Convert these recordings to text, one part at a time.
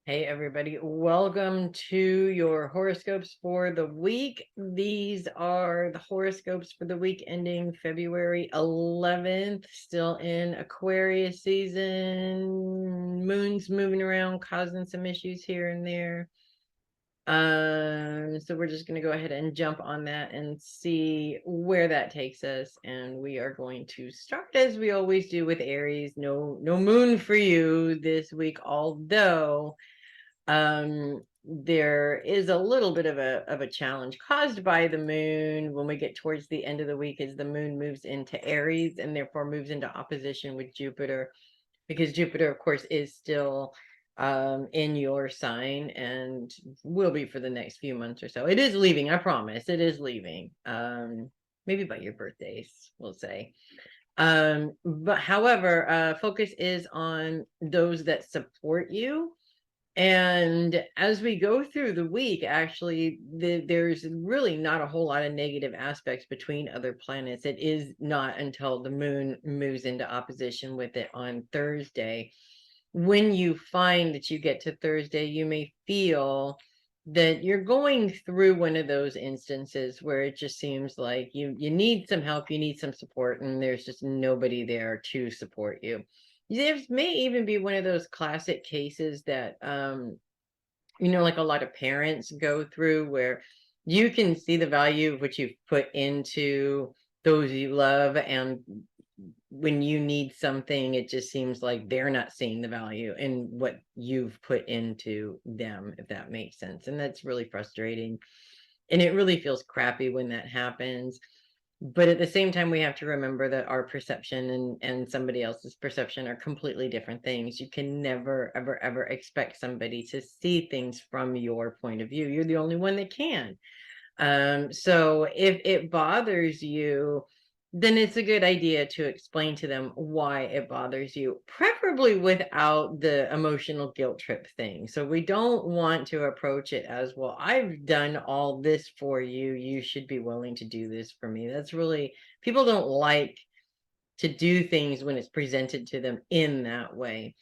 Hey everybody, welcome to your horoscopes for the week. These are the horoscopes for the week ending February 11th, still in Aquarius season. Moon's moving around, causing some issues here and there. So we're just going to go ahead and jump on that and see where that takes us. And we are going to start as we always do with Aries. No moon for you this week, although there is a little bit of a challenge caused by the moon when we get towards the end of the week, as the moon moves into Aries and therefore moves into opposition with Jupiter, because Jupiter of course is still in your sign and will be for the next few months or so. It is leaving, I promise. It is leaving. Maybe by your birthdays, we'll say. But however, focus is on those that support you. And as we go through the week, actually, there's really not a whole lot of negative aspects between other planets. It is not until the moon moves into opposition with it on Thursday. When you find that you get to Thursday, you may feel that you're going through one of those instances where it just seems like you need some help, you need some support, and there's just nobody there to support you. This may even be one of those classic cases that like a lot of parents go through, where you can see the value of what you've put into those you love, and when you need something, it just seems like they're not seeing the value in what you've put into them, if that makes sense. And that's really frustrating. And it really feels crappy when that happens. But at the same time, we have to remember that our perception and somebody else's perception are completely different things. You can never, ever, ever expect somebody to see things from your point of view. You're the only one that can. So if it bothers you, then it's a good idea to explain to them why it bothers you, preferably without the emotional guilt trip thing. So we don't want to approach it as, well, I've done all this for you, you should be willing to do this for me. That's really, people don't like to do things when it's presented to them in that way.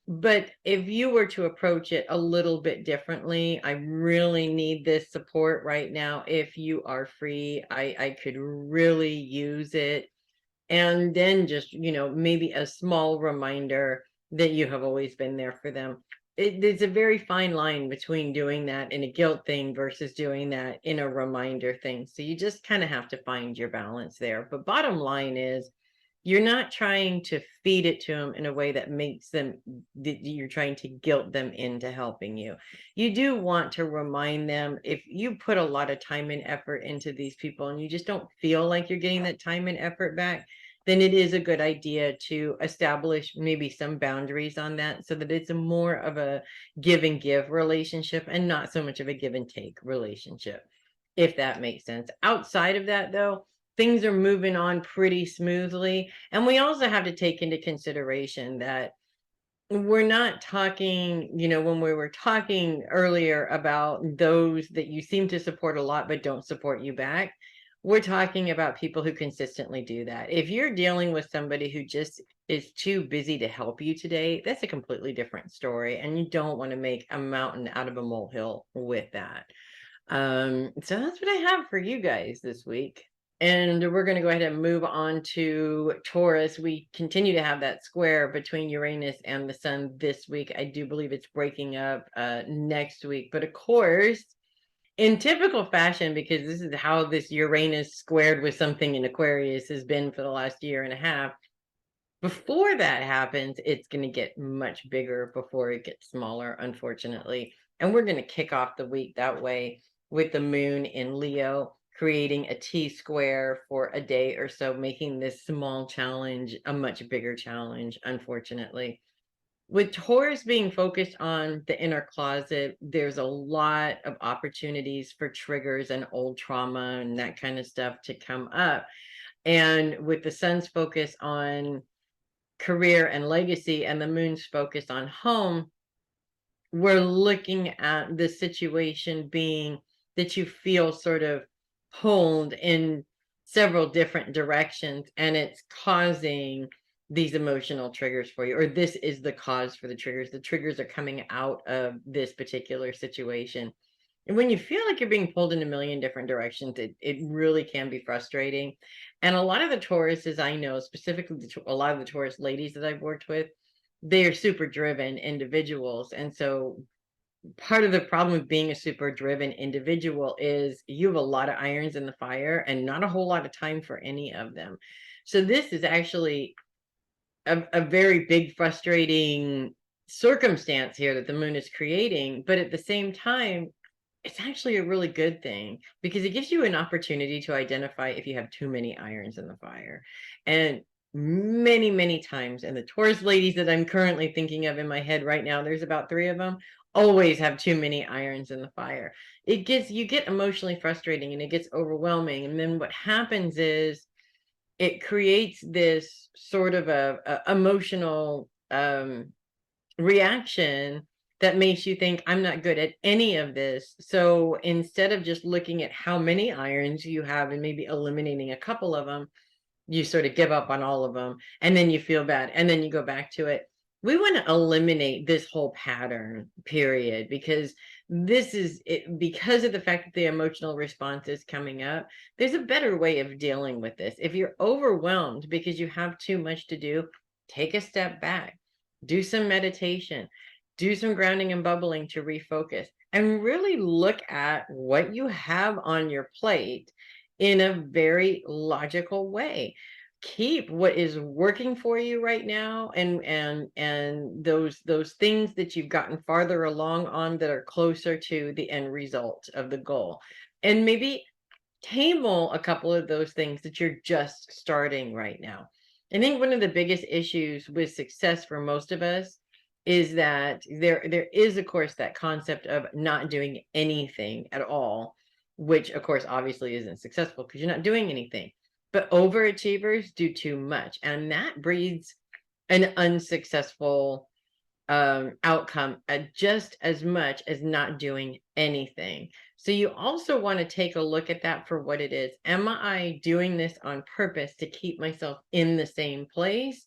But if you were to approach it a little bit differently, I really need this support right now. If you are free, I could really use it. And then just, maybe a small reminder that you have always been there for them. There's a very fine line between doing that in a guilt thing versus doing that in a reminder thing. So you just kind of have to find your balance there. But bottom line is, you're not trying to feed it to them in a way that makes them, that you're trying to guilt them into helping you. You do want to remind them, if you put a lot of time and effort into these people and you just don't feel like you're getting that time and effort back, then it is a good idea to establish maybe some boundaries on that, so that it's a more of a give and give relationship and not so much of a give and take relationship, if that makes sense. Outside of that, though, things are moving on pretty smoothly. And we also have to take into consideration that we're not talking, when we were talking earlier about those that you seem to support a lot but don't support you back, we're talking about people who consistently do that. If you're dealing with somebody who just is too busy to help you today, that's a completely different story. And you don't want to make a mountain out of a molehill with that. So that's what I have for you guys this week. And we're going to go ahead and move on to Taurus. We continue to have that square between Uranus and the Sun this week. I do believe it's breaking up next week. But of course, in typical fashion, because this is how this Uranus squared with something in Aquarius has been for the last year and a half, before that happens, it's going to get much bigger before it gets smaller, unfortunately. And we're going to kick off the week that way, with the moon in Leo, creating a T square for a day or so, making this small challenge a much bigger challenge, unfortunately. With Taurus being focused on the inner closet, there's a lot of opportunities for triggers and old trauma and that kind of stuff to come up. And with the sun's focus on career and legacy and the moon's focus on home, we're looking at the situation being that you feel sort of pulled in several different directions, and it's causing these emotional triggers for you, or this is the cause for the triggers. The triggers are coming out of this particular situation. And when you feel like you're being pulled in a million different directions, it really can be frustrating. And a lot of the Tauruses I know, specifically a lot of the Taurus ladies that I've worked with, they are super driven individuals. And so part of the problem with being a super driven individual is you have a lot of irons in the fire and not a whole lot of time for any of them. So this is actually a very big frustrating circumstance here that the moon is creating, but at the same time it's actually a really good thing because it gives you an opportunity to identify if you have too many irons in the fire. And many times, and the Taurus ladies that I'm currently thinking of in my head right now, there's about 3 of them, always have too many irons in the fire. You get emotionally frustrating and it gets overwhelming. And then what happens is it creates this sort of a emotional reaction that makes you think I'm not good at any of this. So instead of just looking at how many irons you have and maybe eliminating a couple of them, you sort of give up on all of them and then you feel bad and then you go back to it. We want to eliminate this whole pattern, period, because this is it, because of the fact that the emotional response is coming up. There's a better way of dealing with this. If you're overwhelmed because you have too much to do, take a step back, do some meditation, do some grounding and bubbling to refocus, and really look at what you have on your plate in a very logical way. Keep what is working for you right now, and those things that you've gotten farther along on that are closer to the end result of the goal, and maybe table a couple of those things that you're just starting right now. I think one of the biggest issues with success for most of us is that there is, of course, that concept of not doing anything at all, which of course obviously isn't successful because you're not doing anything. But overachievers do too much, and that breeds an unsuccessful outcome just as much as not doing anything. So you also want to take a look at that for what it is. Am I doing this on purpose to keep myself in the same place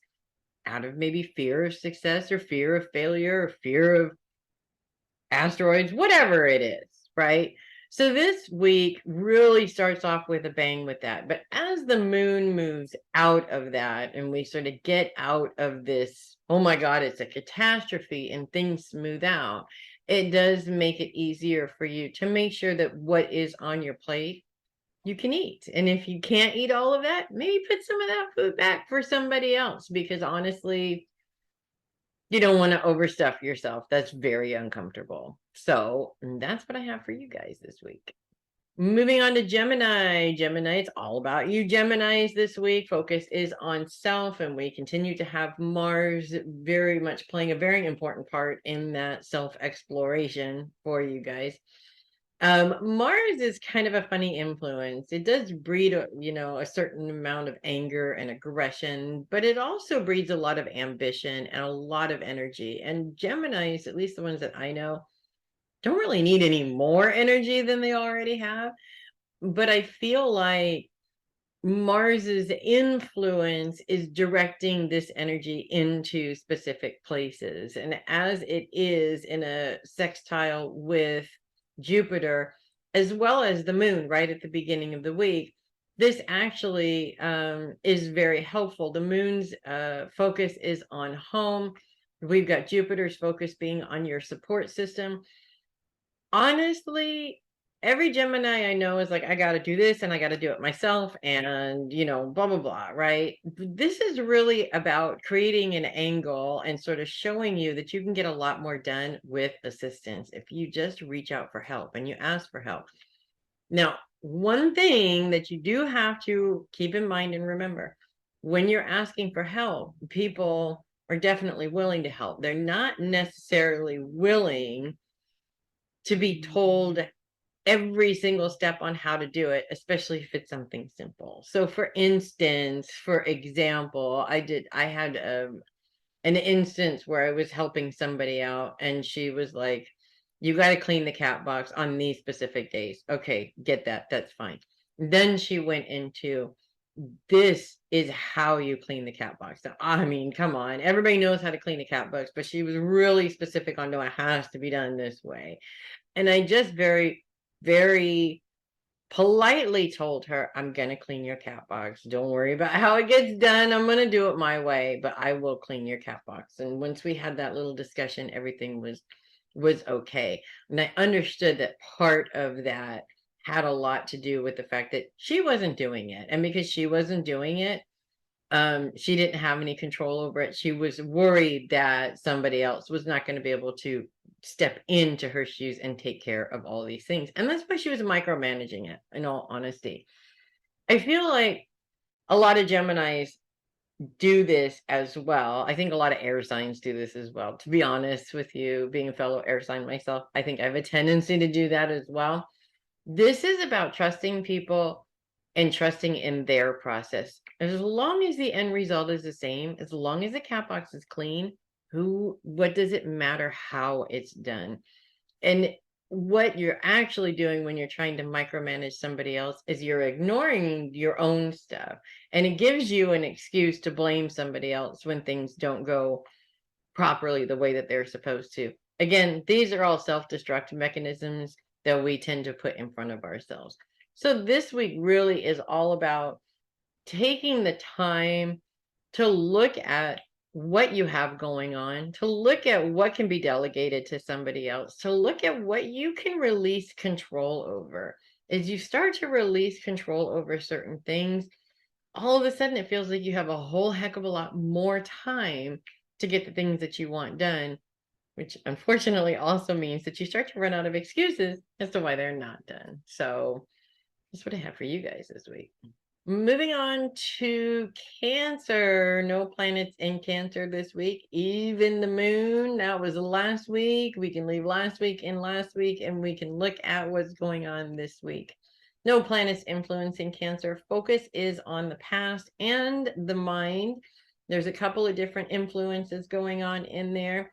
out of maybe fear of success or fear of failure or fear of asteroids, whatever it is, right? So this week really starts off with a bang with that. But as the moon moves out of that and we sort of get out of this, oh my God, it's a catastrophe, and things smooth out, it does make it easier for you to make sure that what is on your plate you can eat. And if you can't eat all of that, maybe put some of that food back for somebody else, because honestly, you don't want to overstuff yourself. That's very uncomfortable. So that's what I have for you guys this week. Moving on to Gemini. Gemini, it's all about you, Geminis, this week. Focus is on self, and we continue to have Mars very much playing a very important part in that self-exploration for you guys. Mars is kind of a funny influence. It does breed a certain amount of anger and aggression, but it also breeds a lot of ambition and a lot of energy. And Geminis, at least the ones that I know, don't really need any more energy than they already have. But I feel like Mars's influence is directing this energy into specific places. And as it is in a sextile with Jupiter, as well as the moon right at the beginning of the week, this actually is very helpful. The moon's focus is on home. We've got Jupiter's focus being on your support system. Honestly, every Gemini I know is like, I got to do this and I got to do it myself and, blah, blah, blah, right? This is really about creating an angle and sort of showing you that you can get a lot more done with assistance if you just reach out for help and you ask for help. Now, one thing that you do have to keep in mind and remember, when you're asking for help, people are definitely willing to help. They're not necessarily willing to be told every single step on how to do it, especially if it's something simple. So for example, I had an instance where I was helping somebody out and she was like, you got to clean the cat box on these specific days. Okay, get that. That's fine. Then she went into this is how you clean the cat box. Now, I mean, come on. Everybody knows how to clean a cat box, but she was really specific on, no, it has to be done this way. And I just very, very politely told her, I'm going to clean your cat box. Don't worry about how it gets done. I'm going to do it my way, but I will clean your cat box. And once we had that little discussion, everything was okay. And I understood that part of that had a lot to do with the fact that she wasn't doing it. And because she wasn't doing it, she didn't have any control over it. She was worried that somebody else was not going to be able to step into her shoes and take care of all these things. And that's why she was micromanaging it, in all honesty. I feel like a lot of Geminis do this as well. I think a lot of air signs do this as well. To be honest with you, being a fellow air sign myself, I think I have a tendency to do that as well. This is about trusting people and trusting in their process. As long as the end result is the same, as long as the cat box is clean, what does it matter how it's done? And what you're actually doing when you're trying to micromanage somebody else is you're ignoring your own stuff. And it gives you an excuse to blame somebody else when things don't go properly the way that they're supposed to. Again, these are all self-destructive mechanisms that we tend to put in front of ourselves. So this week really is all about taking the time to look at what you have going on, to look at what can be delegated to somebody else, to look at what you can release control over. As you start to release control over certain things, all of a sudden it feels like you have a whole heck of a lot more time to get the things that you want done, which unfortunately also means that you start to run out of excuses as to why they're not done. So that's what I have for you guys this week. Moving on to Cancer. No planets in Cancer this week. Even the moon, that was last week. We can leave last week in last week, and we can look at what's going on this week. No planets influencing Cancer. Focus is on the past and the mind. There's a couple of different influences going on in there.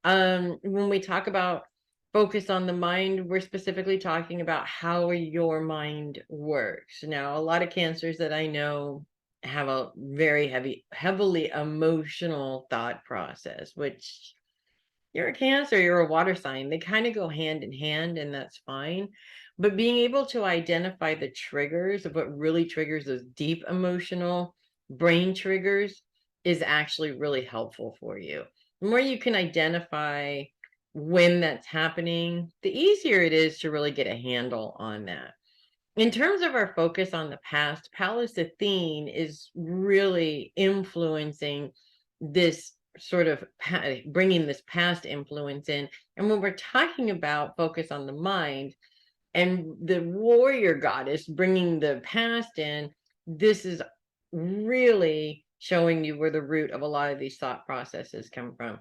When we talk about focus on the mind, we're specifically talking about how your mind works. Now, a lot of cancers that I know have a very heavily emotional thought process, which you're a Cancer, you're a water sign. They kind of go hand in hand, and that's fine. But being able to identify the triggers of what really triggers those deep emotional brain triggers is actually really helpful for you. The more you can identify when that's happening, the easier it is to really get a handle on that. In terms of our focus on the past, Pallas Athene is really influencing this sort of bringing this past influence in. And when we're talking about focus on the mind and the warrior goddess bringing the past in, this is really showing you where the root of a lot of these thought processes come from.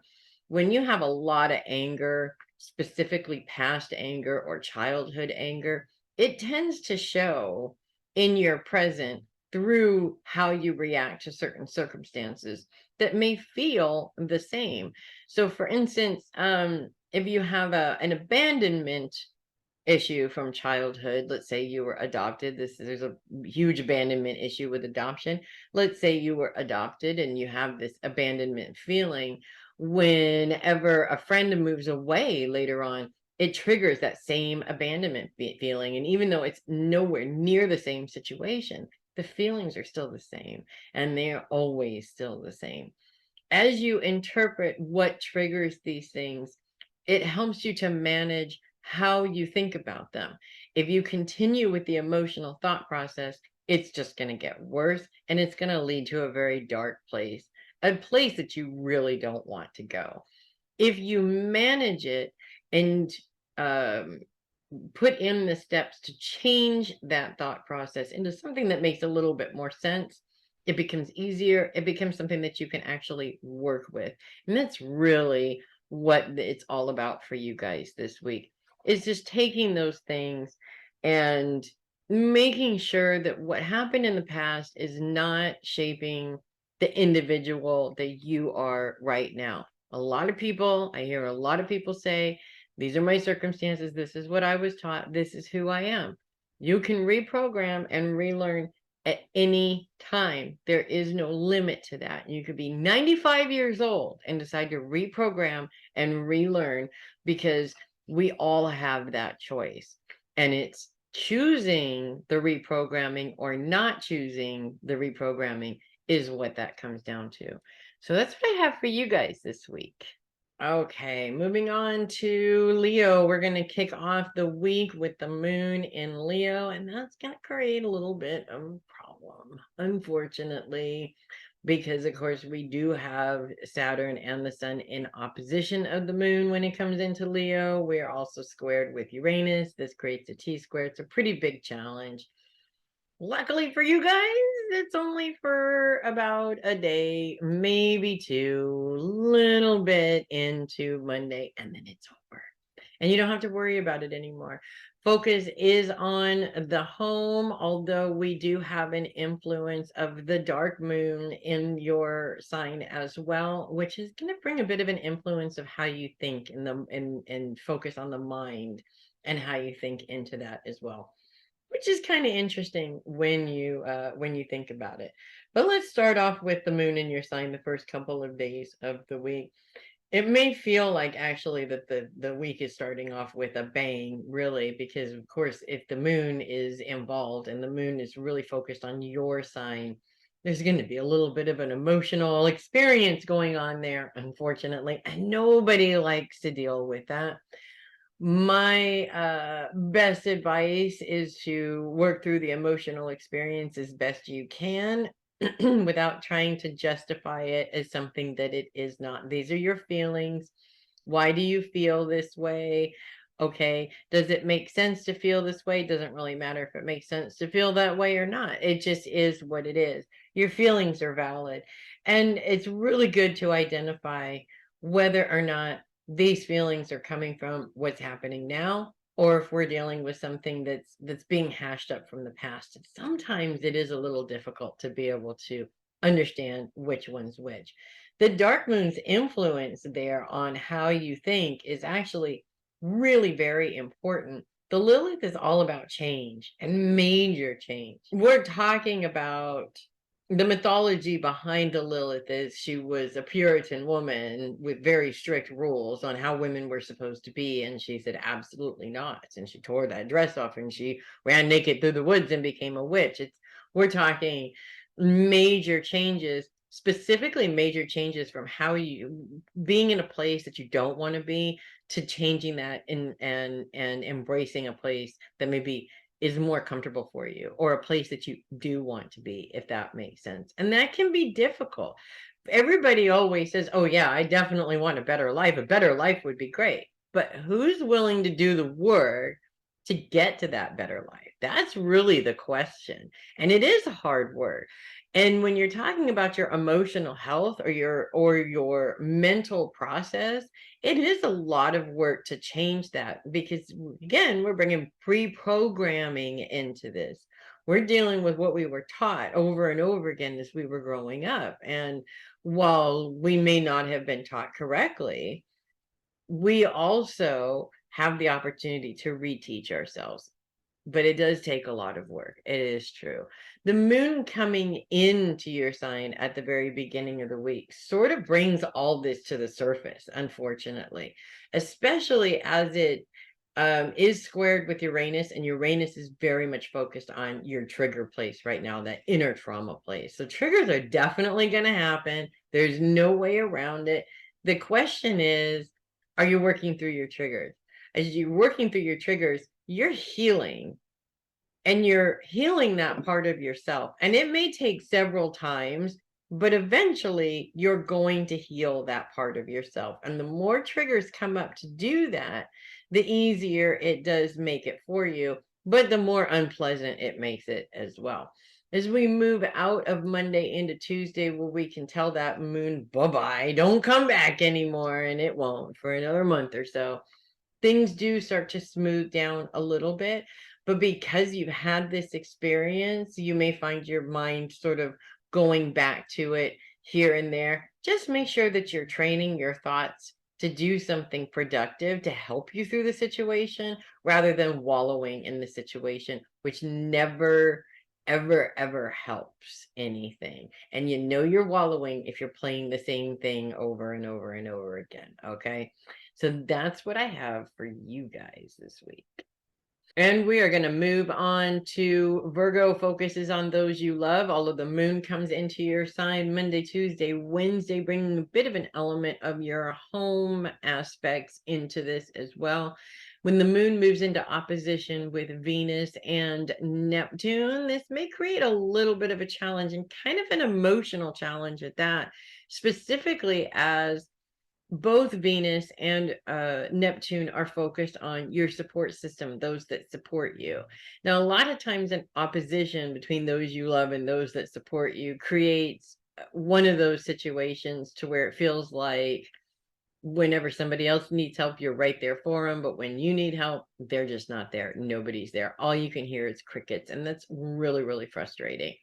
When you have a lot of anger, specifically past anger or childhood anger, it tends to show in your present through how you react to certain circumstances that may feel the same. So for instance, if you have an abandonment issue from childhood, let's say you were adopted, there's a huge abandonment issue with adoption. Let's say you were adopted and you have this abandonment feeling. Whenever a friend moves away later on, it triggers that same abandonment feeling. And even though it's nowhere near the same situation, the feelings are still the same, and they're always still the same. As you interpret what triggers these things, it helps you to manage how you think about them. If you continue with the emotional thought process, it's just going to get worse, and it's going to lead to a very dark place, a place that you really don't want to go. If you manage it and put in the steps to change that thought process into something that makes a little bit more sense, it becomes easier. It becomes something that you can actually work with. And that's really what it's all about for you guys this week, is just taking those things and making sure that what happened in the past is not shaping the individual that you are right now. A lot of people, I hear a lot of people say, these are my circumstances. This is what I was taught. This is who I am. You can reprogram and relearn at any time. There is no limit to that. You could be 95 years old and decide to reprogram and relearn, because we all have that choice. And it's choosing the reprogramming or not choosing the reprogramming is what that comes down to. So that's what I have for you guys this week. Okay, moving on to Leo. We're going to kick off the week with the moon in Leo, and that's going to create a little bit of a problem, unfortunately, because of course we do have Saturn and the sun in opposition of the moon when it comes into Leo. We're also squared with Uranus. This creates a T-square. It's a pretty big challenge. Luckily for you guys, it's only for about a day, maybe two, little bit into Monday, and then it's over. And you don't have to worry about it anymore. Focus is on the home, although we do have an influence of the dark moon in your sign as well, which is going to bring a bit of an influence of how you think and focus on the mind and how you think into that as well, which is kind of interesting when you think about it. But let's start off with the moon in your sign the first couple of days of the week. It may feel like actually that the week is starting off with a bang, really, because of course, if the moon is involved and the moon is really focused on your sign, there's going to be a little bit of an emotional experience going on there, unfortunately, and nobody likes to deal with that. My best advice is to work through the emotional experience as best you can without trying to justify it as something that it is not. These are your feelings. Why do you feel this way? Okay, does it make sense to feel this way? Doesn't really matter if it makes sense to feel that way or not. It just is what it is. Your feelings are valid. And it's really good to identify whether or not these feelings are coming from what's happening now, or if we're dealing with something that's being hashed up from the past. Sometimes it is a little difficult to be able to understand which one's which. The dark moon's influence there on how you think is actually really very important. The Lilith is all about change and major change. We're talking about the mythology behind the Lilith is she was a Puritan woman with very strict rules on how women were supposed to be. And she said, absolutely not. And she tore that dress off and she ran naked through the woods and became a witch. We're talking major changes, specifically major changes from how you being in a place that you don't want to be to changing that and embracing a place that maybe is more comfortable for you, or a place that you do want to be, if that makes sense. And that can be difficult. Everybody always says, oh yeah, I definitely want a better life. A better life would be great. But who's willing to do the work to get to that better life? That's really the question. And it is hard work. And when you're talking about your emotional health or your mental process, it is a lot of work to change that, because again, we're bringing pre-programming into this. We're dealing with what we were taught over and over again as we were growing up. And while we may not have been taught correctly, we also have the opportunity to reteach ourselves. But it does take a lot of work. It is true. The moon coming into your sign at the very beginning of the week sort of brings all this to the surface, unfortunately, especially as it is squared with Uranus, and Uranus is very much focused on your trigger place right now, that inner trauma place. So triggers are definitely going to happen. There's no way around it. The question is, are you working through your triggers? As you're working through your triggers, you're healing, and you're healing that part of yourself. And it may take several times, but eventually you're going to heal that part of yourself. And the more triggers come up to do that, the easier it does make it for you, but the more unpleasant it makes it as well. As we move out of Monday into Tuesday, where we can tell that moon, bye-bye, don't come back anymore, and it won't for another month or so, things do start to smooth down a little bit. But because you've had this experience, you may find your mind sort of going back to it here and there. Just make sure that you're training your thoughts to do something productive to help you through the situation, rather than wallowing in the situation, which never ever helps anything. And you know you're wallowing if you're playing the same thing over and over and over again. Okay. So that's what I have for you guys this week. And we are going to move on to Virgo focuses on those you love. Although the moon comes into your sign Monday, Tuesday, Wednesday, bringing a bit of an element of your home aspects into this as well. When the moon moves into opposition with Venus and Neptune, this may create a little bit of a challenge and kind of an emotional challenge at that, specifically as both Venus and Neptune are focused on your support system, those that support you. Now, a lot of times an opposition between those you love and those that support you creates one of those situations to where it feels like whenever somebody else needs help, you're right there for them. But when you need help, they're just not there. Nobody's there. All you can hear is crickets. And that's really, really frustrating.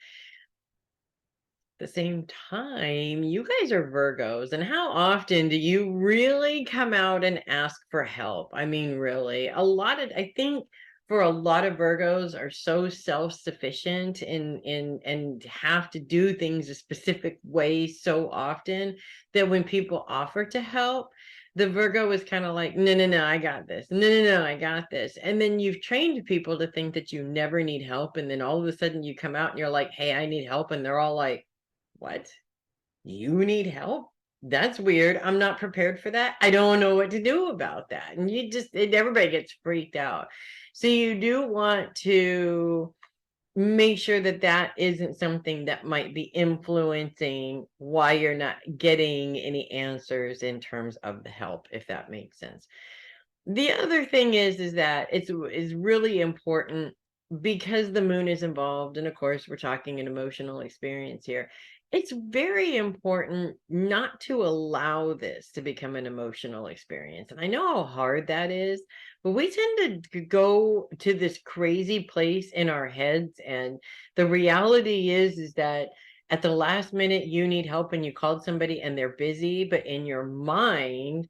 The same time, you guys are Virgos, and how often do you really come out and ask for help? I mean, really, I think for a lot of Virgos are so self-sufficient and have to do things a specific way so often that when people offer to help, the Virgo is kind of like, no, I got this. No, I got this. And then you've trained people to think that you never need help. And then all of a sudden you come out and you're like, hey, I need help. And they're all like, what? You need help? That's weird. I'm not prepared for that. I don't know what to do about that. And everybody gets freaked out. So you do want to make sure that that isn't something that might be influencing why you're not getting any answers in terms of the help, if that makes sense. The other thing is that is really important because the moon is involved, and of course we're talking an emotional experience here. It's very important not to allow this to become an emotional experience. And I know how hard that is, but we tend to go to this crazy place in our heads. And the reality is that at the last minute you need help and you called somebody and they're busy, but in your mind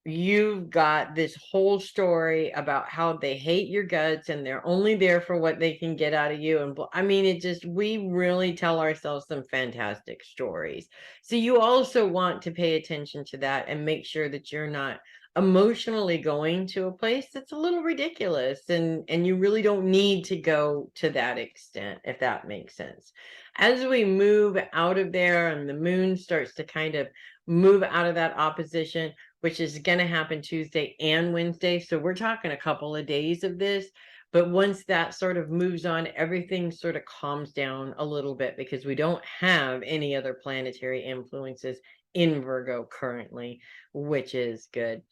you've got this whole story about how they hate your guts and they're only there for what they can get out of you. And I mean, we really tell ourselves some fantastic stories. So you also want to pay attention to that and make sure that you're not emotionally going to a place that's a little ridiculous, and you really don't need to go to that extent, if that makes sense. As we move out of there and the moon starts to kind of move out of that opposition, which is going to happen Tuesday and Wednesday. So we're talking a couple of days of this. But once that sort of moves on, everything sort of calms down a little bit because we don't have any other planetary influences in Virgo currently, which is good.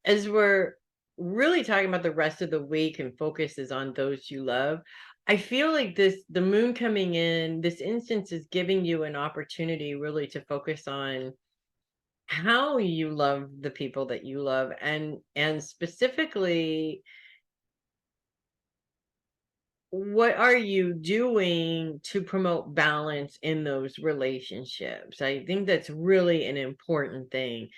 As we're really talking about the rest of the week and focus is on those you love, I feel like the moon coming in, this instance is giving you an opportunity really to focus on how you love the people that you love, and specifically what are you doing to promote balance in those relationships. I think that's really an important thing.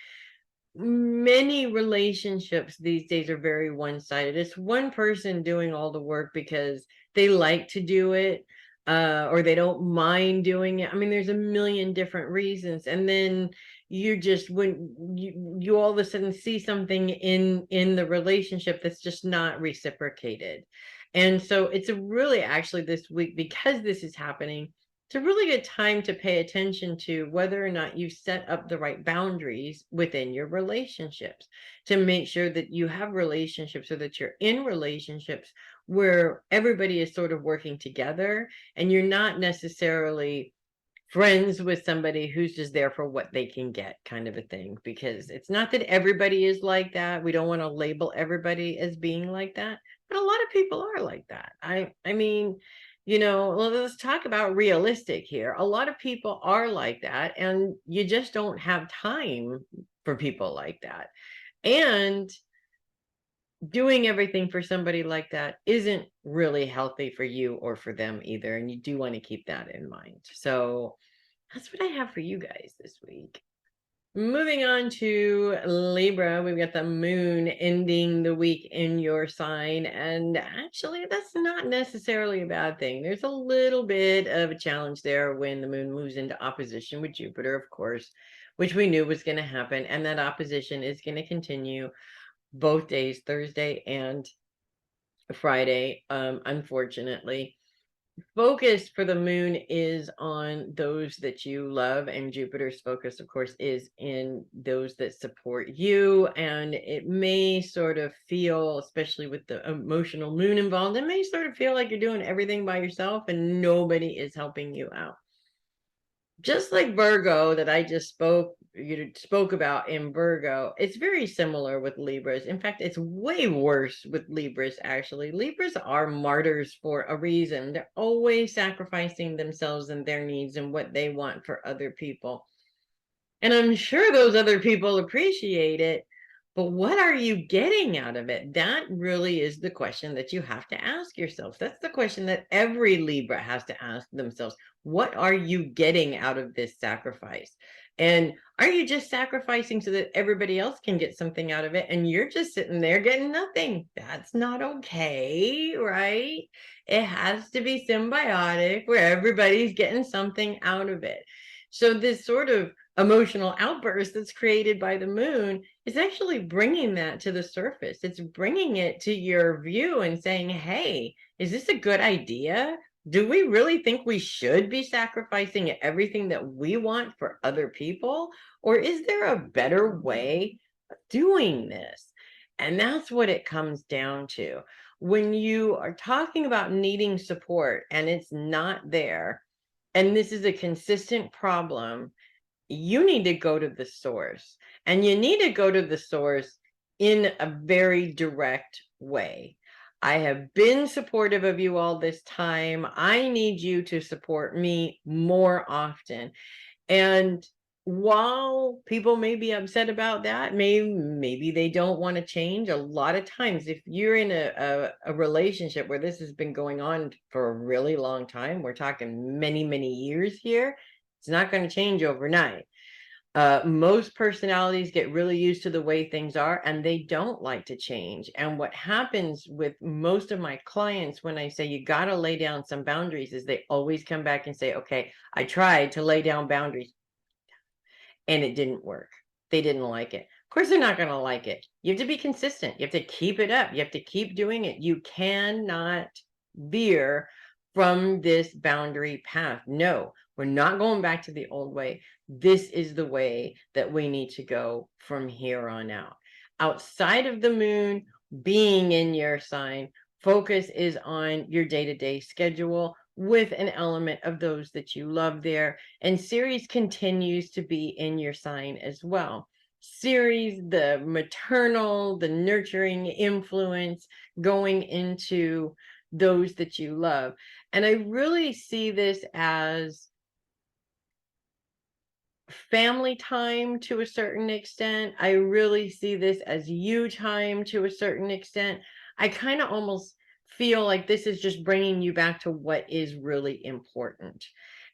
Many relationships these days are very one-sided. It's one person doing all the work because they like to do it, or they don't mind doing it. I mean, there's a million different reasons. And then when you all of a sudden see something in the relationship that's just not reciprocated. And so it's a really actually this week, because this is happening, it's a really good time to pay attention to whether or not you set up the right boundaries within your relationships, to make sure that you have relationships, or that you're in relationships where everybody is sort of working together and you're not necessarily friends with somebody who's just there for what they can get, kind of a thing. Because it's not that everybody is like that. We don't want to label everybody as being like that, but a lot of people are like that. I mean, let's talk about realistic here. A lot of people are like that, and you just don't have time for people like that. And doing everything for somebody like that isn't really healthy for you or for them either. And you do want to keep that in mind. So that's what I have for you guys this week. Moving on to Libra, we've got the moon ending the week in your sign. And actually, that's not necessarily a bad thing. There's a little bit of a challenge there when the moon moves into opposition with Jupiter, of course, which we knew was going to happen. And that opposition is going to continue both days, Thursday and Friday, unfortunately. Focus for the moon is on those that you love, and Jupiter's focus, of course, is in those that support you. And it may sort of feel, especially with the emotional moon involved, it may sort of feel like you're doing everything by yourself and nobody is helping you out. Just like Virgo that I just spoke about in Virgo, it's very similar with Libras. In fact, it's way worse with Libras, actually. Libras are martyrs for a reason. They're always sacrificing themselves and their needs and what they want for other people. And I'm sure those other people appreciate it, but what are you getting out of it? That really is the question that you have to ask yourself. That's the question that every Libra has to ask themselves. What are you getting out of this sacrifice? And are you just sacrificing so that everybody else can get something out of it and you're just sitting there getting nothing? That's not okay, right? It has to be symbiotic where everybody's getting something out of it. So this sort of emotional outburst that's created by the moon is actually bringing that to the surface. It's bringing it to your view and saying, hey, is this a good idea? Do we really think we should be sacrificing everything that we want for other people? Or is there a better way of doing this? And that's what it comes down to. When you are talking about needing support and it's not there, and this is a consistent problem, you need to go to the source, and you need to go to the source in a very direct way. I have been supportive of you all this time. I need you to support me more often. And while people may be upset about that, maybe they don't want to change. A lot of times, if you're in a relationship where this has been going on for a really long time, we're talking many, many years here, it's not going to change overnight. Most personalities get really used to the way things are and they don't like to change. And what happens with most of my clients when I say you got to lay down some boundaries is they always come back and say, okay, I tried to lay down boundaries and it didn't work. They didn't like it. Of course, they're not going to like it. You have to be consistent. You have to keep it up. You have to keep doing it. You cannot veer from this boundary path. No, we're not going back to the old way. This is the way that we need to go from here on out. Outside of the moon being in your sign, focus is on your day-to-day schedule with an element of those that you love there. And Ceres continues to be in your sign as well. Ceres, the maternal, the nurturing influence going into those that you love. And I really see this as family time to a certain extent. I really see this as you time to a certain extent. I kind of almost feel like this is just bringing you back to what is really important.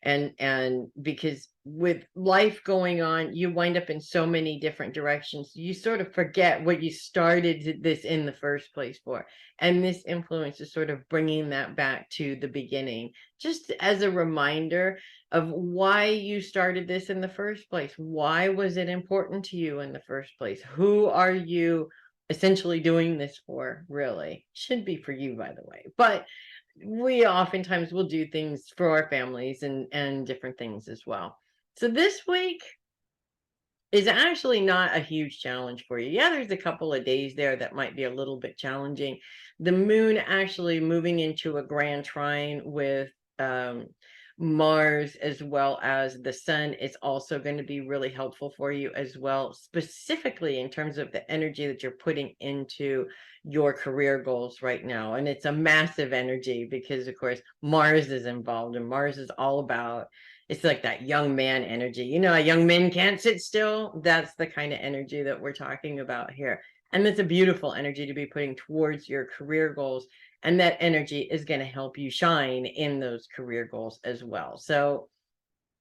And because with life going on, you wind up in so many different directions. You sort of forget what you started this in the first place for. And this influence is sort of bringing that back to the beginning, just as a reminder of why you started this in the first place. Why was it important to you in the first place? Who are you essentially doing this for, really? Should be for you, by the way. But we oftentimes will do things for our families and different things as well. So this week is actually not a huge challenge for you. Yeah, there's a couple of days there that might be a little bit challenging. The moon actually moving into a grand trine with Mars as well as the sun is also going to be really helpful for you as well, specifically in terms of the energy that you're putting into your career goals right now. And it's a massive energy because, of course, Mars is involved, and Mars is all about, it's like that young man energy. You know, a young man can't sit still. That's the kind of energy that we're talking about here. And that's a beautiful energy to be putting towards your career goals. And that energy is going to help you shine in those career goals as well. So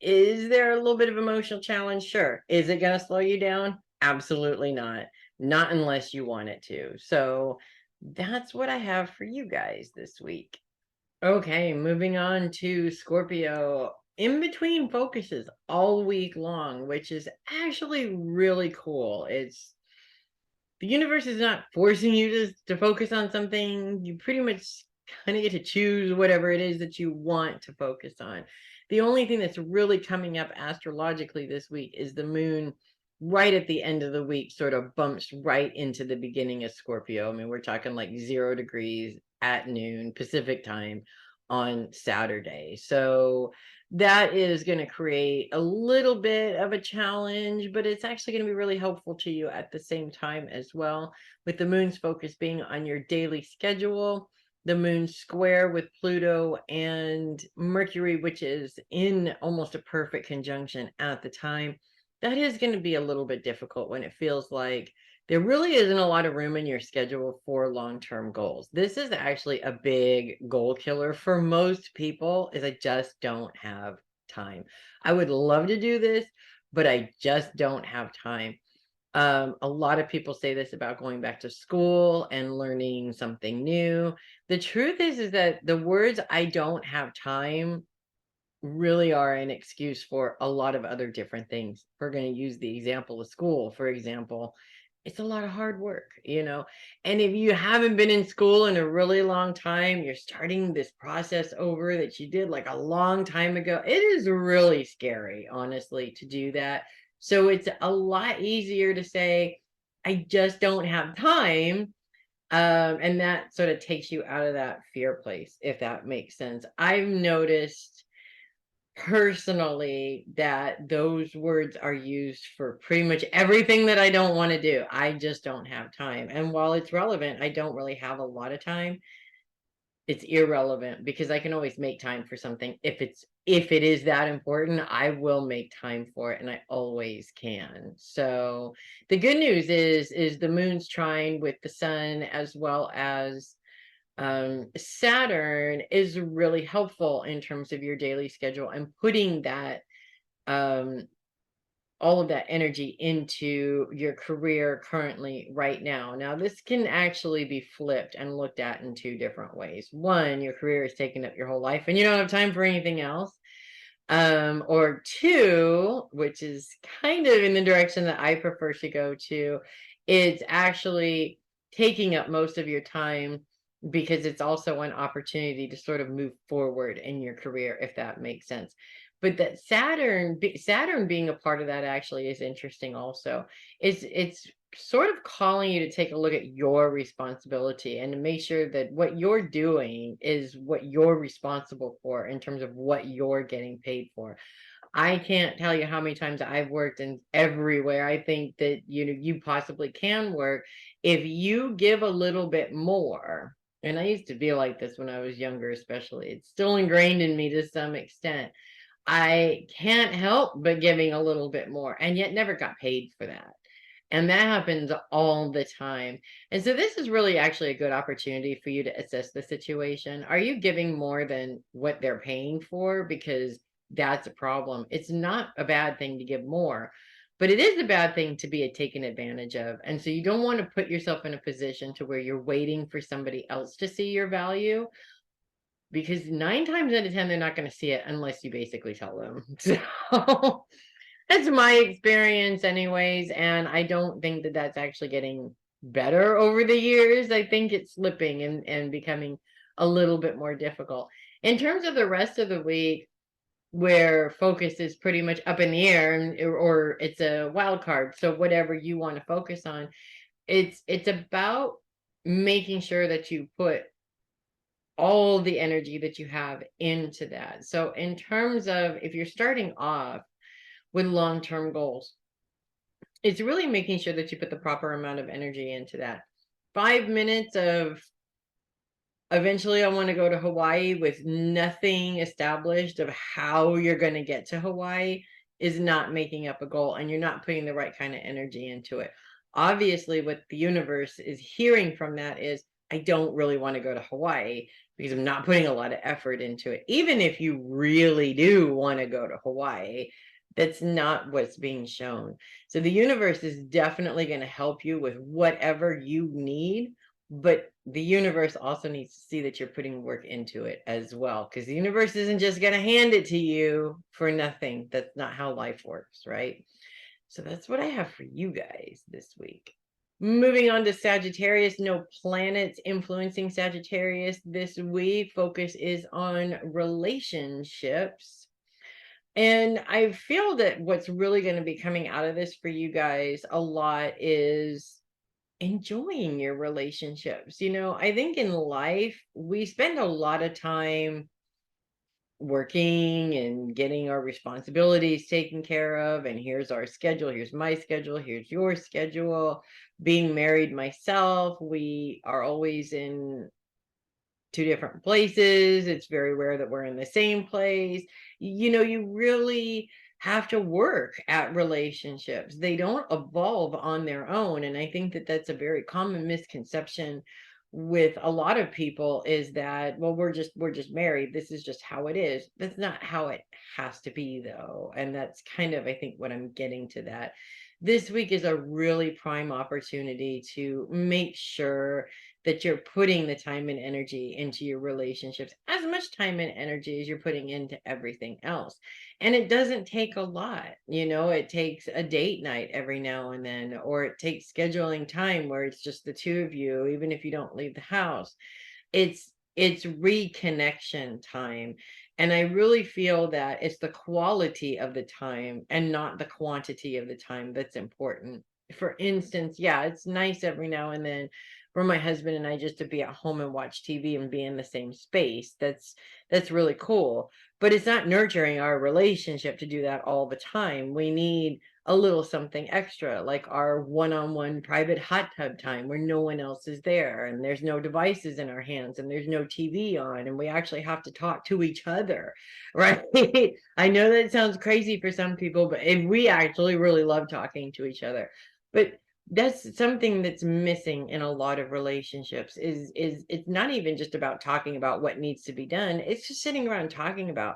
Is there a little bit of emotional challenge? Sure. Is it going to slow you down? Absolutely not. Not unless you want it to. So that's what I have for you guys this week. Okay, moving on to Scorpio. In between focuses all week long, which is actually really cool. It's the universe is not forcing you to focus on something. You pretty much kind of get to choose whatever it is that you want to focus on. The only thing that's really coming up astrologically this week is the moon right at the end of the week, sort of bumps right into the beginning of Scorpio. I mean, we're talking like 0 degrees at noon Pacific time on Saturday. So that is going to create a little bit of a challenge, but it's actually going to be really helpful to you at the same time as well. With the moon's focus being on your daily schedule, the moon square with Pluto and Mercury, which is in almost a perfect conjunction at the time, that is going to be a little bit difficult when it feels like there really isn't a lot of room in your schedule for long-term goals. This is actually a big goal killer for most people, is I just don't have time. I would love to do this, but I just don't have time. A lot of people say this about going back to school and learning something new. The truth is that the words "I don't have time" really are an excuse for a lot of other different things. We're going to use the example of school, for example. It's a lot of hard work, you know. And if you haven't been in school in a really long time, you're starting this process over that you did like a long time ago. It is really scary, honestly, to do that. So it's a lot easier to say, I just don't have time. And that sort of takes you out of that fear place, if that makes sense. I've noticed personally that those words are used for pretty much everything that I don't want to do. I just don't have time. And while it's relevant, I don't really have a lot of time. It's irrelevant because I can always make time for something. If it is that important, I will make time for it, and I always can. So the good news is the moon's trine with the sun, as well as Saturn, is really helpful in terms of your daily schedule and putting that um, all of that energy into your career currently right now. Now, this can actually be flipped and looked at in two different ways. One, your career is taking up your whole life and you don't have time for anything else. Or two, which is kind of in the direction that I prefer to go to, it's actually taking up most of your time because it's also an opportunity to sort of move forward in your career, if that makes sense. But that Saturn being a part of that actually is interesting also. It's sort of calling you to take a look at your responsibility and to make sure that what you're doing is what you're responsible for in terms of what you're getting paid for. I can't tell you how many times I've worked in everywhere I think that you possibly can work. If you give a little bit more, and I used to be like this when I was younger, especially, it's still ingrained in me to some extent. I can't help but giving a little bit more, and yet never got paid for that. And that happens all the time. And so this is really actually a good opportunity for you to assess the situation. Are you giving more than what they're paying for? Because that's a problem. It's not a bad thing to give more, but it is a bad thing to be taken advantage of. And so you don't want to put yourself in a position to where you're waiting for somebody else to see your value, because 9 times out of 10, they're not going to see it unless you basically tell them. So that's my experience anyways, and I don't think that that's actually getting better over the years. I think it's slipping and becoming a little bit more difficult. In terms of the rest of the week, where focus is pretty much up in the air, or it's a wild card, so whatever you want to focus on, it's about making sure that you put all the energy that you have into that. So in terms of, if you're starting off with long-term goals, it's really making sure that you put the proper amount of energy into that. 5 minutes of eventually I want to go to Hawaii with nothing established of how you're going to get to Hawaii is not making up a goal, and you're not putting the right kind of energy into it. Obviously, what the universe is hearing from that is, I don't really want to go to Hawaii because I'm not putting a lot of effort into it. Even if you really do want to go to Hawaii, that's not what's being shown. So the universe is definitely going to help you with whatever you need, but the universe also needs to see that you're putting work into it as well, because the universe isn't just going to hand it to you for nothing. That's not how life works, right? So that's what I have for you guys this week. Moving on to Sagittarius, no planets influencing Sagittarius this week. Focus is on relationships. And I feel that what's really going to be coming out of this for you guys a lot is enjoying your relationships. I think in life, we spend a lot of time working and getting our responsibilities taken care of, and here's our schedule, here's my schedule, here's your schedule. Being married myself, we are always in two different places. It's very rare that we're in the same place. You really have to work at relationships. They don't evolve on their own. And I think that that's a very common misconception with a lot of people, is that, well, we're just married. This is just how it is. That's not how it has to be, though. And that's kind of, I think, what I'm getting to that. This week is a really prime opportunity to make sure that you're putting the time and energy into your relationships, as much time and energy as you're putting into everything else. And it doesn't take a lot. It takes a date night every now and then, or it takes scheduling time where it's just the two of you, even if you don't leave the house. It's reconnection time. And I really feel that it's the quality of the time and not the quantity of the time that's important. For instance, yeah, it's nice every now and then for my husband and I just to be at home and watch TV and be in the same space. That's really cool. But it's not nurturing our relationship to do that all the time. We need a little something extra, like our one-on-one private hot tub time where no one else is there and there's no devices in our hands and there's no TV on and we actually have to talk to each other, right? I know that sounds crazy for some people, but we actually really love talking to each other. But that's something that's missing in a lot of relationships, is it's not even just about talking about what needs to be done. It's just sitting around talking about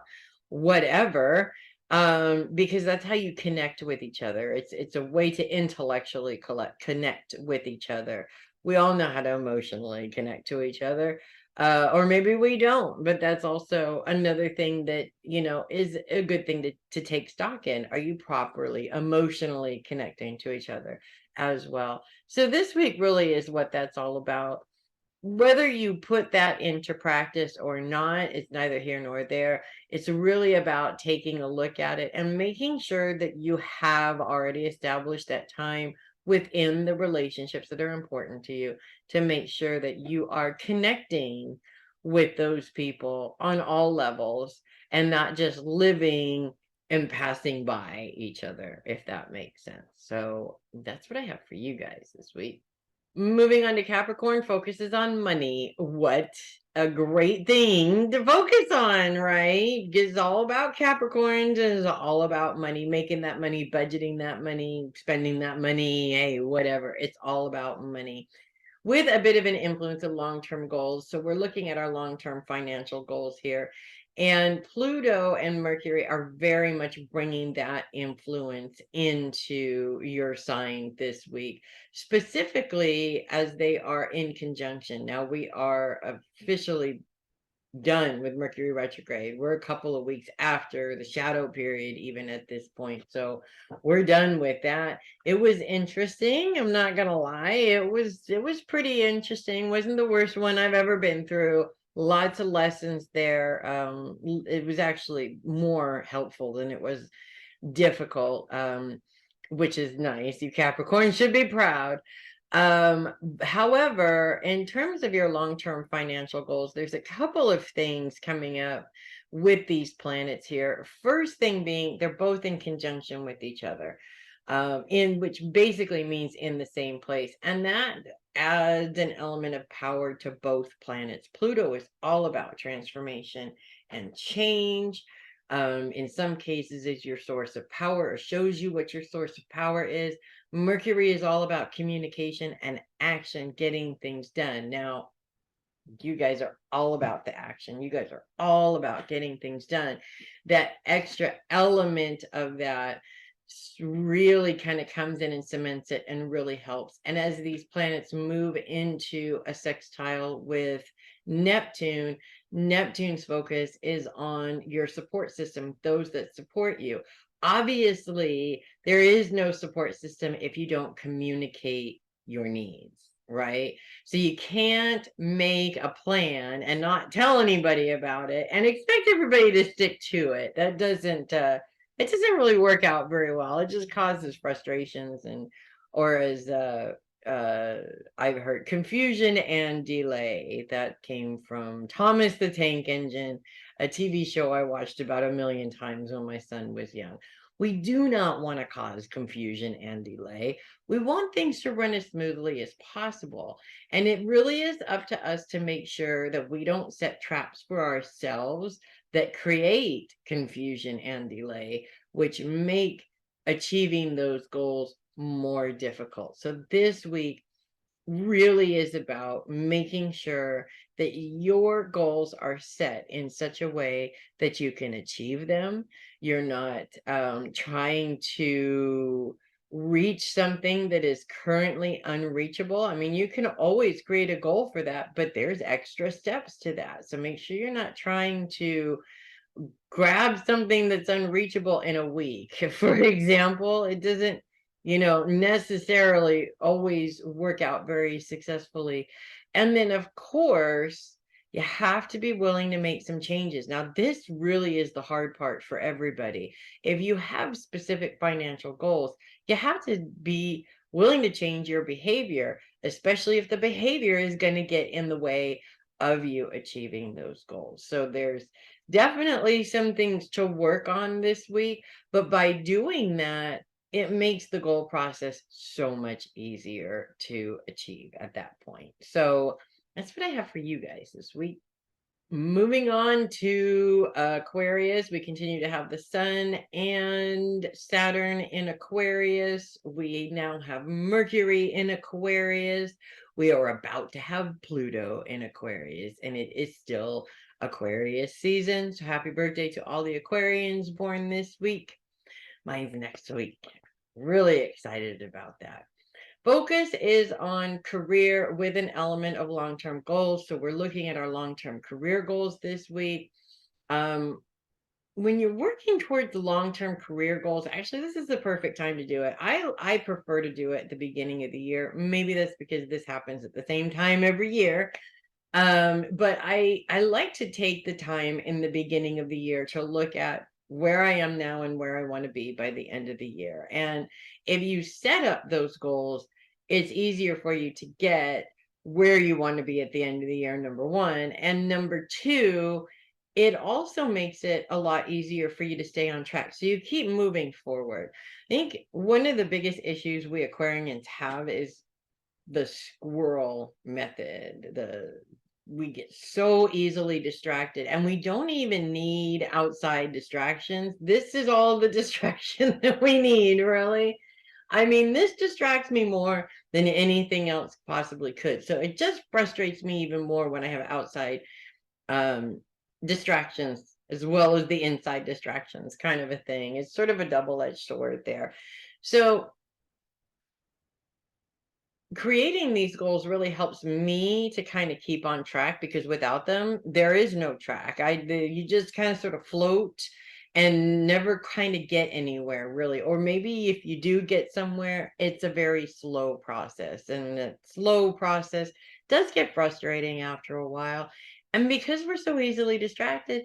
whatever, because that's how you connect with each other. It's a way to intellectually connect with each other. We all know how to emotionally connect to each other, or maybe we don't, but that's also another thing that is a good thing to take stock in. Are you properly emotionally connecting to each other as well? So this week really is what that's all about. Whether you put that into practice or not, it's neither here nor there. It's really about taking a look at it and making sure that you have already established that time within the relationships that are important to you, to make sure that you are connecting with those people on all levels and not just living and passing by each other, if that makes sense. So that's what I have for you guys this week. Moving on to Capricorn, focuses on money. What a great thing to focus on, right? It's all about Capricorns, and it's all about money, making that money, budgeting that money, spending that money, hey, whatever. It's all about money, with a bit of an influence of long-term goals. So we're looking at our long-term financial goals here. And Pluto and Mercury are very much bringing that influence into your sign this week, specifically as they are in conjunction. Now we are officially done with Mercury retrograde. We're a couple of weeks after the shadow period, even at this point. So we're done with that. It was interesting. I'm not gonna lie. It was pretty interesting. Wasn't the worst one I've ever been through. Lots of lessons there. It was actually more helpful than it was difficult, which is nice. You Capricorn should be proud. However, in terms of your long-term financial goals, there's a couple of things coming up with these planets here. First thing being, they're both in conjunction with each other, in which basically means in the same place. And that adds an element of power to both planets. Pluto is all about transformation and change. In some cases is your source of power, or shows you what your source of power is. Mercury is all about communication and action, getting things done. Now, You guys are all about the action. You guys are all about getting things done. That extra element of that really kind of comes in and cements it and really helps. And as these planets move into a sextile with Neptune, Neptune's focus is on your support system, those that support you. Obviously, there is no support system if you don't communicate your needs, right? So you can't make a plan and not tell anybody about it and expect everybody to stick to it. That doesn't it doesn't really work out very well. It just causes frustrations and, or as uh I've heard, confusion and delay. That came from Thomas the Tank Engine, a TV show I watched about 1,000,000 times when my son was young. We do not want to cause confusion and delay. We want things to run as smoothly as possible. And it really is up to us to make sure that we don't set traps for ourselves that create confusion and delay, which make achieving those goals more difficult. So this week really is about making sure that your goals are set in such a way that you can achieve them. You're not trying to reach something that is currently unreachable. I mean, you can always create a goal for that, but there's extra steps to that. So make sure you're not trying to grab something that's unreachable in a week. For example, it doesn't, necessarily always work out very successfully. And then, of course, you have to be willing to make some changes. Now, this really is the hard part for everybody. If you have specific financial goals, you have to be willing to change your behavior, especially if the behavior is going to get in the way of you achieving those goals. So there's definitely some things to work on this week, but by doing that, it makes the goal process so much easier to achieve at that point. So that's what I have for you guys this week. Moving on to Aquarius, we continue to have the Sun and Saturn in Aquarius. We now have Mercury in Aquarius. We are about to have Pluto in Aquarius, and it is still Aquarius season. So happy birthday to all the Aquarians born this week. Mine's next week. Really excited about that. Focus is on career with an element of long-term goals. So we're looking at our long-term career goals this week. When you're working towards the long-term career goals, actually, this is the perfect time to do it. I prefer to do it at the beginning of the year. Maybe that's because this happens at the same time every year. But I like to take the time in the beginning of the year to look at where I am now and where I want to be by the end of the year. And if you set up those goals, it's easier for you to get where you want to be at the end of the year, number one. And number two, it also makes it a lot easier for you to stay on track. So you keep moving forward. I think one of the biggest issues we Aquarians have is the squirrel method. We get so easily distracted, and we don't even need outside distractions. This is all the distraction that we need, really. I mean, this distracts me more than anything else possibly could. So it just frustrates me even more when I have outside distractions as well as the inside distractions, kind of a thing. It's sort of a double-edged sword there. So creating these goals really helps me to kind of keep on track, because without them, there is no track. You just kind of sort of float and never kind of get anywhere, really. Or maybe if you do get somewhere, it's a very slow process, and that slow process does get frustrating after a while. And because we're so easily distracted,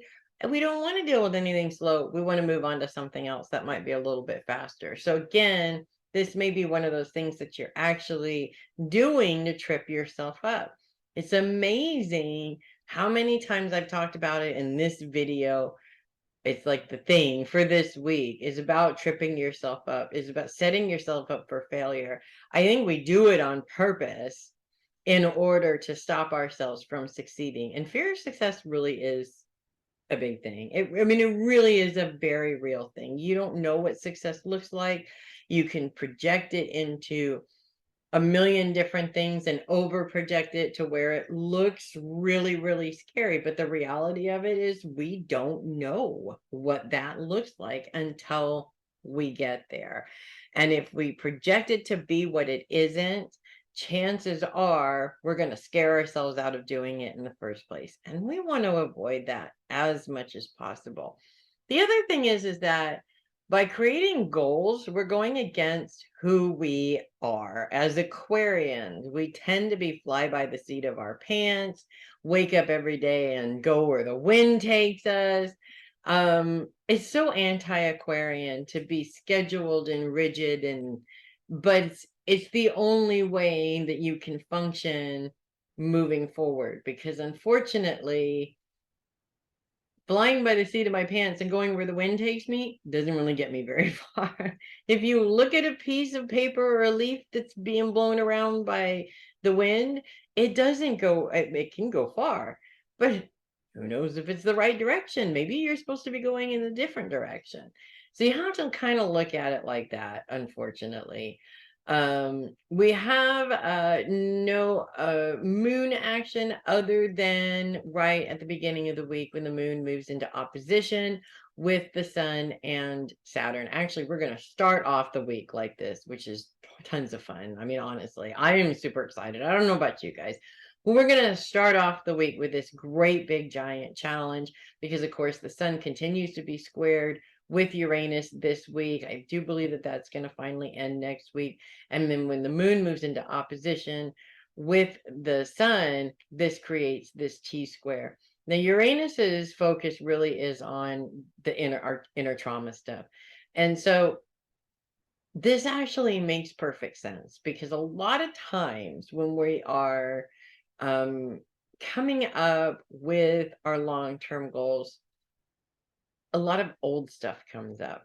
we don't want to deal with anything slow. We want to move on to something else that might be a little bit faster. So again, this may be one of those things that you're actually doing to trip yourself up. It's amazing how many times I've talked about it in this video. It's like the thing for this week is about tripping yourself up, is about setting yourself up for failure. I think we do it on purpose in order to stop ourselves from succeeding. And fear of success really is a big thing. I mean, it really is a very real thing. You don't know what success looks like. You can project it into a million different things and over project it to where it looks really, really scary. But the reality of it is we don't know what that looks like until we get there. And if we project it to be what it isn't, chances are we're going to scare ourselves out of doing it in the first place. And we want to avoid that as much as possible. The other thing is that by creating goals, we're going against who we are. As Aquarians, we tend to be fly by the seat of our pants, wake up every day and go where the wind takes us. It's so anti-Aquarian to be scheduled and rigid, but it's the only way that you can function moving forward, because unfortunately flying by the seat of my pants and going where the wind takes me doesn't really get me very far. If you look at a piece of paper or a leaf that's being blown around by the wind, it doesn't go, it can go far, but who knows if it's the right direction? Maybe you're supposed to be going in a different direction. So you have to kind of look at it like that, unfortunately. We have no moon action other than right at the beginning of the week when the moon moves into opposition with the sun and Saturn. Actually, we're going to start off the week like this, which is tons of fun. I mean, honestly, I am super excited. I don't know about you guys. But we're going to start off the week with this great big giant challenge because, of course, the sun continues to be squared with Uranus this week. I do believe that that's going to finally end next week. And then when the moon moves into opposition with the sun, this creates this T square. Now, Uranus's focus really is on the inner trauma stuff. And so this actually makes perfect sense because a lot of times when we are coming up with our long-term goals, a lot of old stuff comes up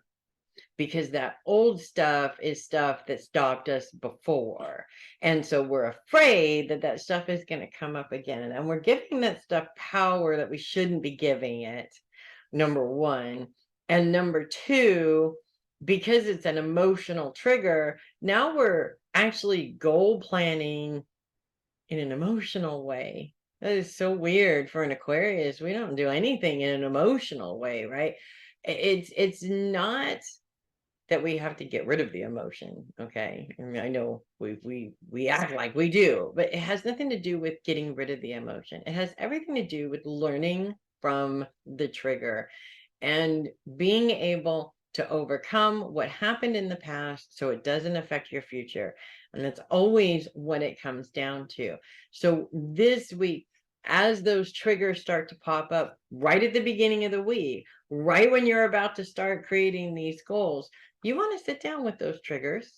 because that old stuff is stuff that stopped us before. And so we're afraid that that stuff is going to come up again. And we're giving that stuff power that we shouldn't be giving it, number one. And number two, because it's an emotional trigger, now we're actually goal planning in an emotional way. That is so weird for an Aquarius. We don't do anything in an emotional way, right? It's not that we have to get rid of the emotion, okay? I mean, I know we act like we do, but it has nothing to do with getting rid of the emotion. It has everything to do with learning from the trigger and being able to overcome what happened in the past so it doesn't affect your future. And that's always what it comes down to. So this week, as those triggers start to pop up right at the beginning of the week, right when you're about to start creating these goals, you want to sit down with those triggers.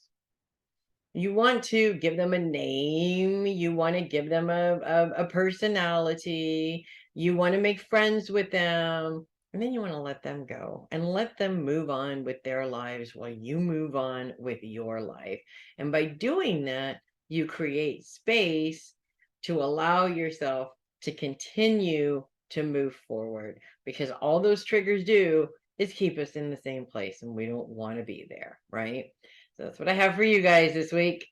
You want to give them a name. You want to give them a personality. You want to make friends with them. And then you want to let them go and let them move on with their lives while you move on with your life. And by doing that, you create space to allow yourself to continue to move forward, because all those triggers do is keep us in the same place and we don't want to be there, right? So that's what I have for you guys this week.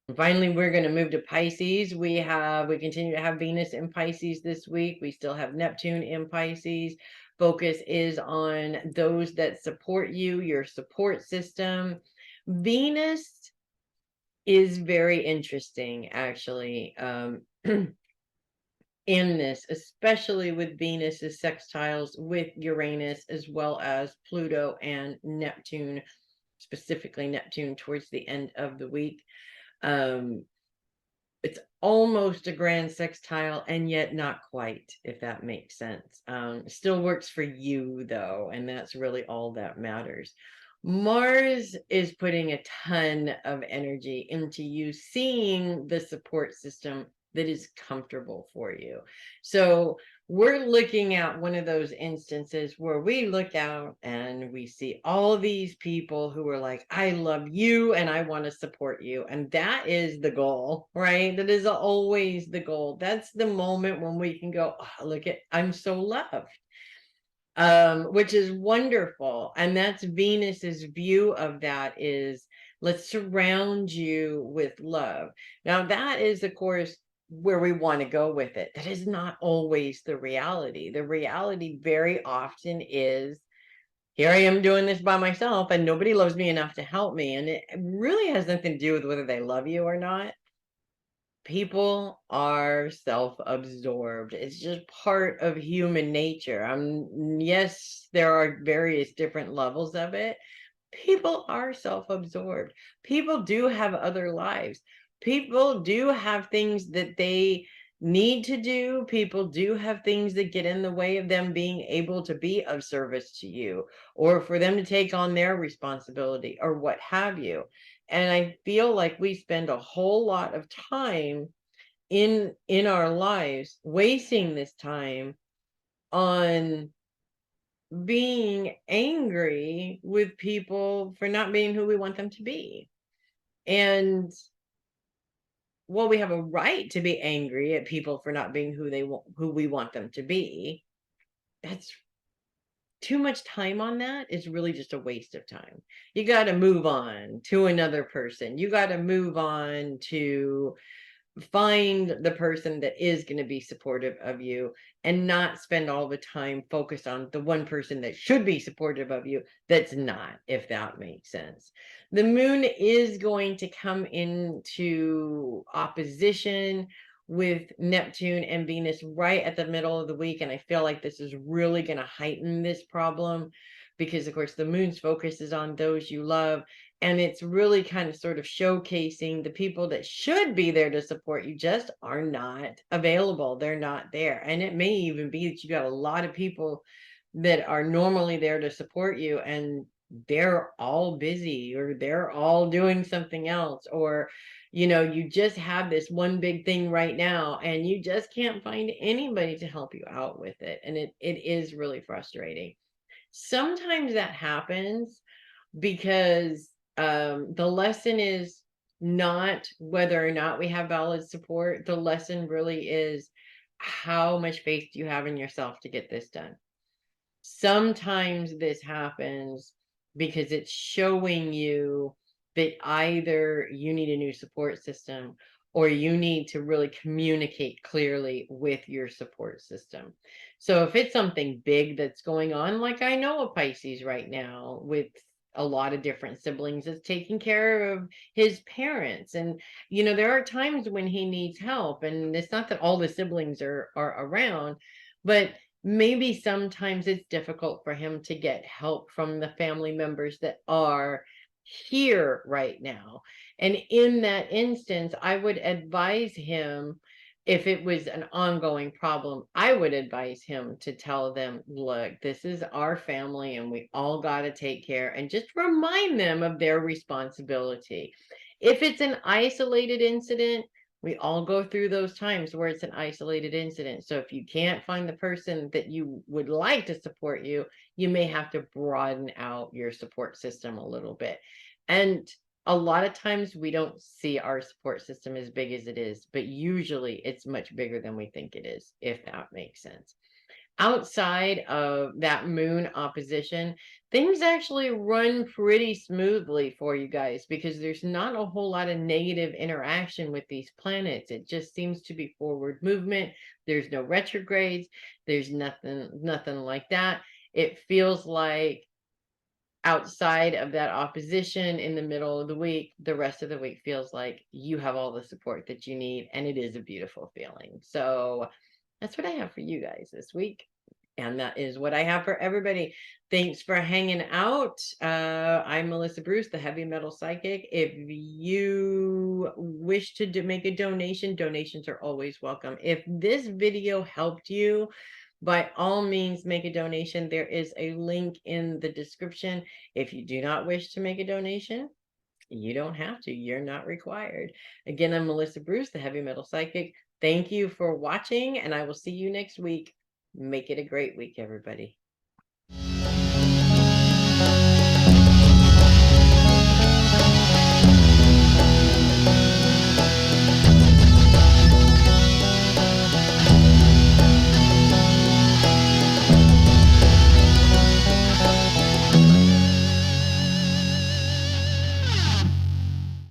And finally, we're going to move to Pisces. We continue to have Venus in Pisces this week. We still have Neptune in Pisces. Focus is on those that support you, your support system. Venus is very interesting, actually, in this, especially with Venus's sextiles with Uranus, as well as Pluto and Neptune, specifically Neptune towards the end of the week. It's almost a grand sextile and yet not quite, if that makes sense. Still works for you though, and that's really all that matters. Mars is putting a ton of energy into you seeing the support system that is comfortable for you. So we're looking at one of those instances where we look out and we see all these people who are like, I love you and I want to support you. And that is the goal, right? That is always the goal. That's the moment when we can go, oh, look at, I'm so loved. Which is wonderful. And that's Venus's view of that is Let's surround you with love. Now, that is, of course, where we want to go with it. That is not always the reality. The reality very often is, here I am doing this by myself and nobody loves me enough to help me. And it really has nothing to do with whether they love you or not. People are self-absorbed. It's just part of human nature. Yes, there are various different levels of it. People are self-absorbed. People do have other lives. People do have things that they need to do. People do have things that get in the way of them being able to be of service to you, or for them to take on their responsibility, or what have you. And I feel like we spend a whole lot of time in our lives wasting this time on being angry with people for not being who we want them to be. And while we have a right to be angry at people for not being who we want them to be, that's too much time on that is really just a waste of time. You got to move on to another person. You got to move on to find the person that is going to be supportive of you, and not spend all the time focused on the one person that should be supportive of you that's not, if that makes sense. The moon is going to come into opposition with Neptune and Venus right at the middle of the week, and I feel like this is really going to heighten this problem, because of course the moon's focus is on those you love, and it's really kind of sort of showcasing the people that should be there to support you just are not available. They're not there. And it may even be that you got a lot of people that are normally there to support you, and they're all busy, or they're all doing something else, or you just have this one big thing right now and you just can't find anybody to help you out with it. And it is really frustrating. Sometimes that happens because the lesson is not whether or not we have valid support. The lesson really is, how much faith do you have in yourself to get this done? Sometimes this happens because it's showing you that either you need a new support system, or you need to really communicate clearly with your support system. So if it's something big that's going on, like I know a Pisces right now with a lot of different siblings, is taking care of his parents, and there are times when he needs help, and it's not that all the siblings are around, but maybe sometimes it's difficult for him to get help from the family members that are here right now. And in that instance, I would advise him, if it was an ongoing problem, I would advise him to tell them, look, this is our family and we all got to take care, and just remind them of their responsibility. If it's an isolated incident, we all go through those times where it's an isolated incident. So if you can't find the person that you would like to support you, you may have to broaden out your support system a little bit. And a lot of times we don't see our support system as big as it is, but usually it's much bigger than we think it is, if that makes sense. Outside of that moon opposition, things actually run pretty smoothly for you guys, because there's not a whole lot of negative interaction with these planets. It just seems to be forward movement. There's no retrogrades. There's nothing like that. It feels like outside of that opposition in the middle of the week, the rest of the week feels like you have all the support that you need, and it is a beautiful feeling. So that's what I have for you guys this week. And that is what I have for everybody. Thanks for hanging out. I'm Melissa Bruce, the Heavy Metal Psychic. If you wish to make a donation, donations are always welcome. If this video helped you, by all means, make a donation. There is a link in the description. If you do not wish to make a donation, you don't have to. You're not required. Again, I'm Melissa Bruce, the Heavy Metal Psychic. Thank you for watching, and I will see you next week. Make it a great week, everybody.